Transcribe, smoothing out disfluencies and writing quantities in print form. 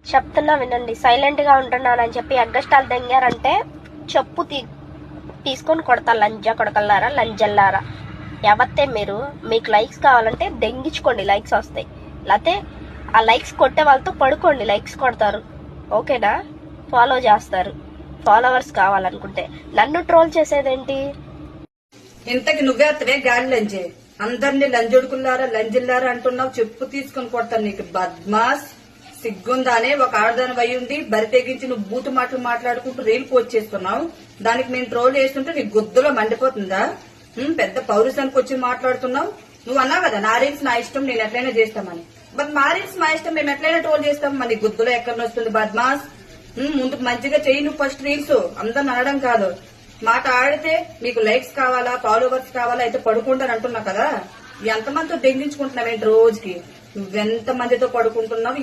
చెప్తున్నా వినండి. సైలెంట్ గా ఉంటున్నానని చెప్పి అగ్గస్టాలు దెంగారంటే చెప్పు తీసుకొని కొడతా. లంజా కొడకల్లారా, లంజల్లారా. ఎవత్తే మీరు? మీకు లైక్స్ కావాలంటే దెంగించుకోండి, లైక్స్ వస్తాయి. లేకపోతే ఆ లైక్స్ కొట్టే వాళ్ళతో పడుకోండి, లైక్స్ కొడతారు. ఓకేనా? ఫాలో చేస్తారు ఫాలోవర్స్ కావాలనుకుంటే. నన్ను ట్రోల్ చేసేదేంటి? ఇంతకి నువ్వే అత్తవే గాలి లంజే. అందరినీ లంజొడుకుల్లారా లంజిల్లారా అంటున్నావు. చెప్పు తీసుకుని కొడతాను నీకు. బద్మాస్, సిగ్గుందానే ఒక ఆడదాని వై ఉండి బరి తెగించి నువ్వు బూతు మాటలు మాట్లాడుకుంటూ రీల్ పోస్ట్ చేస్తున్నావు. దానికి మేము ట్రోల్ చేస్తుంటే నీ గుద్దులో మండిపోతుందా? పెద్ద పౌరుషానికి వచ్చి మాట్లాడుతున్నావు. నువ్వు అన్నావు కదా నా రీల్స్ నా ఇష్టం, నేను ఎట్లయినా చేస్తామని. బట్ మా రీల్స్ మా ఇష్టం, మేము ఎట్లయినా ట్రోల్ చేస్తాం. మరి గుద్దులో ఎక్కడ వస్తుంది బద్మాస్? ముందుకు మంచిగా చెయ్యి నువ్వు ఫస్ట్ రీల్స్. అందరిని అనడం కాదు. మాట ఆడితే మీకు లైక్స్ కావాలా, ఫాలోవర్స్ కావాలా, అయితే పడుకుంటాను అంటున్నావు కదా. ఎంతమందితో దెంగించుకుంటున్నావేంటి రోజుకి? నువ్వెంత మందితో పడుకుంటున్నావు?